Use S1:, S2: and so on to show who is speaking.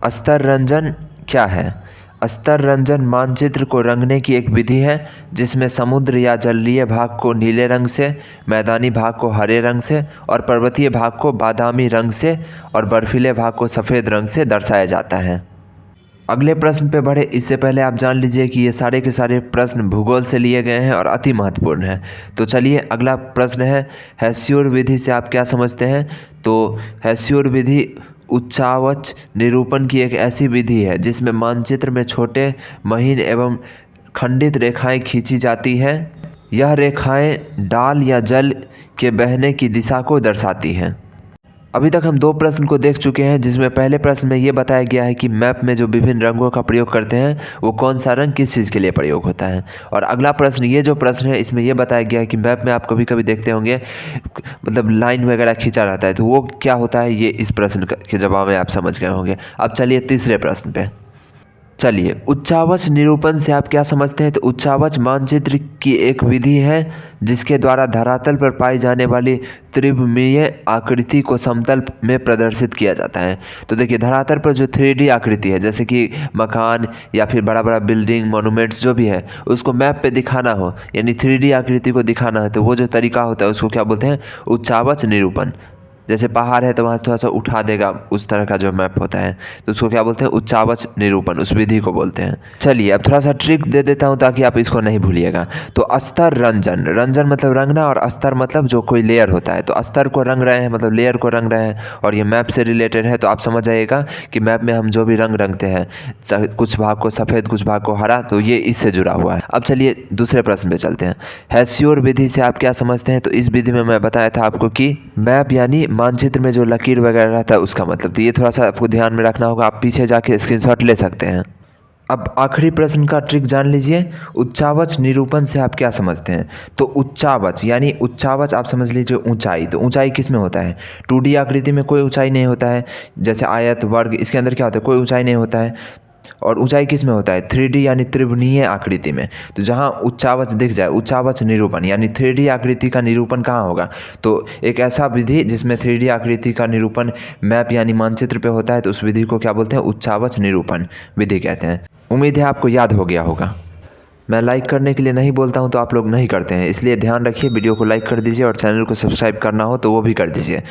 S1: अस्तर रंजन क्या है? अस्तर रंजन मानचित्र को रंगने की एक विधि है जिसमें समुद्र या जलीय भाग को नीले रंग से, मैदानी भाग को हरे रंग से और पर्वतीय भाग को बादामी रंग से और बर्फीले भाग को सफ़ेद रंग से दर्शाया जाता है। अगले प्रश्न पे बढ़े इससे पहले आप जान लीजिए कि ये सारे के सारे प्रश्न भूगोल से लिए गए हैं और अति महत्वपूर्ण हैं। तो चलिए अगला प्रश्न है, हेस्योर विधि से आप क्या समझते हैं? तो हेस्योर विधि उच्चावच निरूपण की एक ऐसी विधि है जिसमें मानचित्र में छोटे, महीन एवं खंडित रेखाएं खींची जाती है। यह रेखाएं डाल या जल के बहने की दिशा को दर्शाती हैं। अभी तक हम दो प्रश्न को देख चुके हैं जिसमें पहले प्रश्न में ये बताया गया है कि मैप में जो विभिन्न रंगों का प्रयोग करते हैं वो कौन सा रंग किस चीज़ के लिए प्रयोग होता है। और अगला प्रश्न, ये जो प्रश्न है इसमें ये बताया गया है कि मैप में आप कभी कभी देखते होंगे मतलब लाइन वगैरह खींचा रहता है, तो वो क्या होता है, ये इस प्रश्न के जवाब में आप समझ गए होंगे। अब चलिए तीसरे प्रश्न पे चलिए, उच्चावच निरूपण से आप क्या समझते हैं? तो उच्चावच मानचित्र की एक विधि है जिसके द्वारा धरातल पर पाई जाने वाली त्रिविमीय आकृति को समतल में प्रदर्शित किया जाता है। तो देखिए, धरातल पर जो 3D आकृति है जैसे कि मकान या फिर बड़ा बड़ा बिल्डिंग, मोनूमेंट्स जो भी है, उसको मैप पे दिखाना हो यानी 3D आकृति को दिखाना है तो वो जो तरीका होता है उसको क्या बोलते हैं? उच्चावच निरूपण। जैसे पहाड़ है तो वहाँ थोड़ा सा उठा देगा, उस तरह का जो मैप होता है तो उसको क्या बोलते हैं? उच्चावच निरूपण, उस विधि को बोलते हैं। चलिए अब थोड़ा सा ट्रिक दे देता हूँ ताकि आप इसको नहीं भूलिएगा। तो अस्तर रंजन, रंजन मतलब रंगना और अस्तर मतलब जो कोई लेयर होता है। तो अस्तर को रंग रहे हैं मतलब लेयर को रंग रहे हैं और ये मैप से रिलेटेड है। तो आप समझ जाइएगा कि मैप में हम जो भी रंग रंगते हैं, कुछ भाग को सफ़ेद कुछ भाग को हरा, तो ये इससे जुड़ा हुआ है। अब चलिए दूसरे प्रश्न पे चलते हैं। हेस्योर विधि से आप क्या समझते हैं? तो इस विधि में मैं बताया था आपको कि मैप यानी मानचित्र में जो लकीर वगैरह रहता है उसका मतलब, तो ये थोड़ा सा आपको ध्यान में रखना होगा, आप पीछे जाके स्क्रीनशॉट ले सकते हैं। अब आखिरी प्रश्न का ट्रिक जान लीजिए, उच्चावच निरूपण से आप क्या समझते हैं? तो उच्चावच यानी उच्चावच आप समझ लीजिए ऊंचाई। तो ऊंचाई किस में होता है? 2D आकृति में कोई ऊंचाई नहीं होता है, जैसे आयत, वर्ग, इसके अंदर क्या होता है? कोई ऊंचाई नहीं होता है। और ऊंचाई किस में होता है? 3D यानी त्रिभुनीय आकृति में। तो जहाँ उच्चावच दिख जाए, उच्चावच निरूपण यानी 3D आकृति का निरूपण कहाँ होगा? तो एक ऐसा विधि जिसमें 3D आकृति का निरूपण मैप यानी मानचित्र पे होता है, तो उस विधि को क्या बोलते हैं? उच्चावच निरूपण विधि कहते हैं। उम्मीद है आपको याद हो गया होगा। मैं लाइक करने के लिए नहीं बोलता हूँ तो आप लोग नहीं करते हैं, इसलिए ध्यान रखिए, वीडियो को लाइक कर दीजिए और चैनल को सब्सक्राइब करना हो तो वो भी कर दीजिए।